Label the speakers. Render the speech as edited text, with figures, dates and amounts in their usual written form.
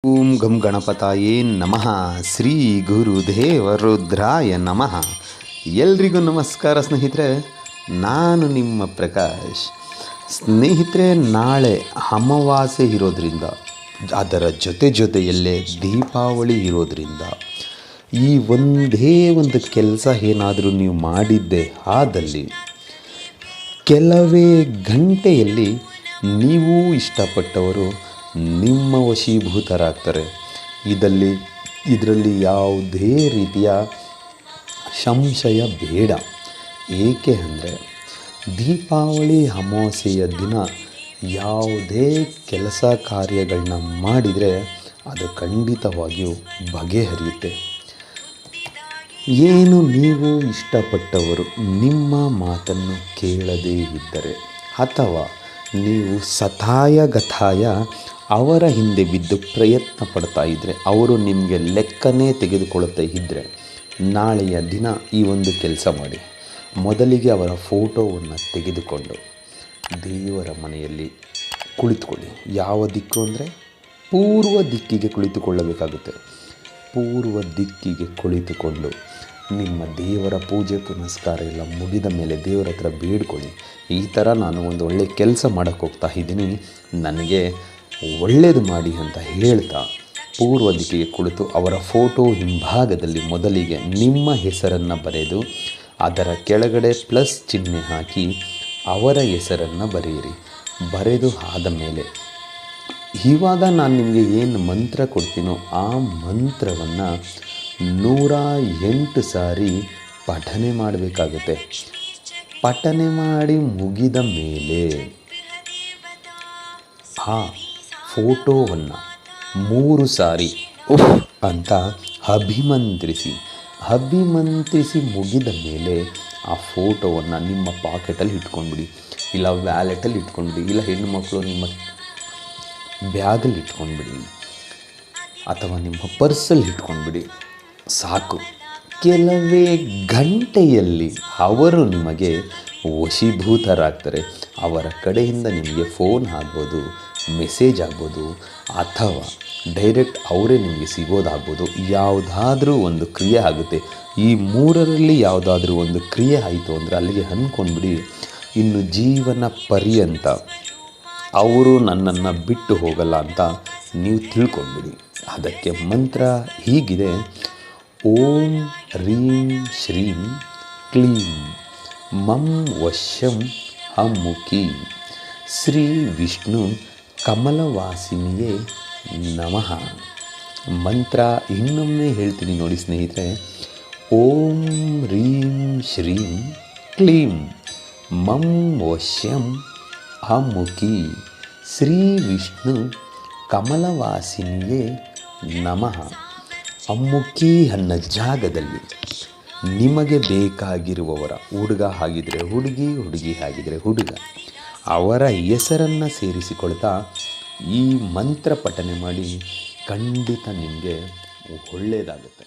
Speaker 1: ಓಂ ಗಂ ಗಣಪತಾಯೇ ನಮಃ. ಶ್ರೀ ಗುರುದೇವ ರುದ್ರಾಯ ನಮಃ. ಎಲ್ರಿಗೂ ನಮಸ್ಕಾರ ಸ್ನೇಹಿತರೆ, ನಾನು ನಿಮ್ಮ ಪ್ರಕಾಶ್. ಸ್ನೇಹಿತರೆ, ನಾಳೆ ಅಮಾವಾಸ್ಯೆ ಇರೋದ್ರಿಂದ, ಅದರ ಜೊತೆಯಲ್ಲೇ ದೀಪಾವಳಿ ಇರೋದ್ರಿಂದ ಈ ಒಂದೇ ಒಂದು ಕೆಲಸ ಏನಾದರೂ ನೀವು ಮಾಡಿದ್ದೆ ಆದಲ್ಲಿ ಕೆಲವೇ ಗಂಟೆಯಲ್ಲಿ ನೀವು ಇಷ್ಟಪಟ್ಟವರು ನಿಮ್ಮ ವಶೀಭೂತರಾಗ್ತಾರೆ. ಇದರಲ್ಲಿ ಯಾವುದೇ ರೀತಿಯ ಸಂಶಯ ಬೇಡ. ಏಕೆ ಅಂದರೆ ದೀಪಾವಳಿ ಅಮಾವಾಸ್ಯೆಯ ದಿನ ಯಾವುದೇ ಕೆಲಸ ಕಾರ್ಯಗಳನ್ನ ಮಾಡಿದರೆ ಅದು ಖಂಡಿತವಾಗಿಯೂ ಬಗೆಹರಿಯುತ್ತೆ. ಏನು ನೀವು ಇಷ್ಟಪಟ್ಟವರು ನಿಮ್ಮ ಮಾತನ್ನು ಕೇಳದೇ ಇದ್ದರೆ, ಅಥವಾ ನೀವು ಸತಾಯಗತಾಯ ಅವರ ಹಿಂದೆ ಬಿದ್ದು ಪ್ರಯತ್ನ ಪಡ್ತಾ ಇದ್ದರೆ, ಅವರು ನಿಮಗೆ ಲೆಕ್ಕನೇ ತೆಗೆದುಕೊಳ್ಳುತ್ತಾ ಇದ್ದರೆ, ನಾಳೆಯ ದಿನ ಈ ಒಂದು ಕೆಲಸ ಮಾಡಿ. ಮೊದಲಿಗೆ ಅವರ ಫೋಟೋವನ್ನು ತೆಗೆದುಕೊಂಡು ದೇವರ ಮನೆಯಲ್ಲಿ ಕುಳಿತುಕೊಳ್ಳಿ. ಯಾವ ದಿಕ್ಕು ಅಂದರೆ ಪೂರ್ವ ದಿಕ್ಕಿಗೆ ಕುಳಿತುಕೊಳ್ಳಬೇಕಾಗುತ್ತೆ. ಪೂರ್ವ ದಿಕ್ಕಿಗೆ ಕುಳಿತುಕೊಂಡು ನಿಮ್ಮ ದೇವರ ಪೂಜೆ ಪುನಸ್ಕಾರ ಎಲ್ಲ ಮುಗಿದ ಮೇಲೆ ದೇವರ ಹತ್ರ ಬೇಡ್ಕೊಳ್ಳಿ. ಈ ಥರ ನಾನು ಒಂದು ಒಳ್ಳೆಯ ಕೆಲಸ ಮಾಡೋಕ್ಕೆ ಹೋಗ್ತಾ ಇದ್ದೀನಿ, ನನಗೆ ಒಳ್ಳೆಯದು ಮಾಡಿ ಅಂತ ಹೇಳ್ತಾ ಪೂರ್ವ ದಿಕ್ಕಿಗೆ ಕುಳಿತು ಅವರ ಫೋಟೋ ಹಿಂಭಾಗದಲ್ಲಿ ಮೊದಲಿಗೆ ನಿಮ್ಮ ಹೆಸರನ್ನು ಬರೆದು ಅದರ ಕೆಳಗಡೆ ಪ್ಲಸ್ ಚಿಹ್ನೆ ಹಾಕಿ ಅವರ ಹೆಸರನ್ನು ಬರೆಯಿರಿ. ಬರೆದು ಆದ ಮೇಲೆ ಇವಾಗ ನಾನು ನಿಮಗೆ ಏನು ಮಂತ್ರ ಕೊಡ್ತೀನೋ ಆ ಮಂತ್ರವನ್ನು 108 ಸಾರಿ ಪಠನೆ ಮಾಡಬೇಕಾಗುತ್ತೆ. ಪಠನೆ ಮಾಡಿ ಮುಗಿದ ಮೇಲೆ ಆ ಫೋಟೋವನ್ನು 3 ಸಾರಿ ಉಫ್ ಅಂತ ಅಭಿಮಂತ್ರಿಸಿ ಮುಗಿದ ಮೇಲೆ ಆ ಫೋಟೋವನ್ನು ನಿಮ್ಮ ಪಾಕೆಟಲ್ಲಿ ಇಟ್ಕೊಂಡ್ಬಿಡಿ, ಇಲ್ಲ ವ್ಯಾಲೆಟಲ್ಲಿ ಇಟ್ಕೊಂಡ್ಬಿಡಿ, ಇಲ್ಲ ಹೆಣ್ಣುಮಕ್ಕಳು ನಿಮ್ಮ ಬ್ಯಾಗಲ್ಲಿ ಇಟ್ಕೊಂಡ್ಬಿಡಿ, ಅಥವಾ ನಿಮ್ಮ ಪರ್ಸಲ್ಲಿ ಇಟ್ಕೊಂಡ್ಬಿಡಿ. ಸಾಕು. ಕೆಲವೇ ಗಂಟೆಯಲ್ಲಿ ಅವರು ನಿಮಗೆ ವಶೀಭೂತರಾಗ್ತಾರೆ. ಅವರ ಕಡೆಯಿಂದ ನಿಮಗೆ ಫೋನ್ ಆಗ್ಬೋದು, ಮೆಸೇಜ್ ಆಗ್ಬೋದು, ಅಥವಾ ಡೈರೆಕ್ಟ್ ಅವರೇ ನಿಮಗೆ ಸಿಗೋದಾಗ್ಬೋದು. ಯಾವುದಾದ್ರೂ ಒಂದು ಕ್ರಿಯೆ ಆಗುತ್ತೆ. ಈ 3ರಲ್ಲಿ ಯಾವುದಾದ್ರೂ ಒಂದು ಕ್ರಿಯೆ ಆಯಿತು ಅಂದರೆ ಅಲ್ಲಿಗೆ ಅಂದ್ಕೊಂಡ್ಬಿಡಿ, ಇನ್ನು ಜೀವನ ಪರ್ಯಂತ ಅವರು ನನ್ನನ್ನು ಬಿಟ್ಟು ಹೋಗಲ್ಲ ಅಂತ ನೀವು ತಿಳ್ಕೊಂಡ್ಬಿಡಿ. ಅದಕ್ಕೆ ಮಂತ್ರ ಹೀಗಿದೆ: ಓಂ ರೀಂ ಶ್ರೀಂ ಕ್ಲೀಂ ಮಂ ವಶ್ಯಂ ಅಮುಖಿ ಶ್ರೀ ವಿಷ್ಣು ಕಮಲವಾಸಿನಿಯೇ ನಮಃ. ಮಂತ್ರ ಇನ್ನೊಮ್ಮೆ ಹೇಳ್ತೀನಿ ನೋಡಿ ಸ್ನೇಹಿತರೆ. ಓಂ ರೀಂ ಶ್ರೀಂ ಕ್ಲೀಂ ಮಂ ವಶ್ಯಂ ಅಮುಖಿ ಶ್ರೀ ವಿಷ್ಣು ಕಮಲವಾಸಿನಿಯೇ ನಮಃ. ಅಮ್ಮುಖಿ ಅನ್ನೋ ಜಾಗದಲ್ಲಿ ನಿಮಗೆ ಬೇಕಾಗಿರುವವರ, ಹುಡುಗ ಆಗಿದ್ದರೆ ಹುಡುಗಿ, ಹುಡುಗಿ ಆಗಿದ್ದರೆ ಹುಡುಗ, ಅವರ ಹೆಸರನ್ನು ಸೇರಿಸಿಕೊಳ್ತಾ ಈ ಮಂತ್ರ ಪಠನೆ ಮಾಡಿ. ಖಂಡಿತ ನಿಮಗೆ ಒಳ್ಳೆಯದಾಗುತ್ತೆ.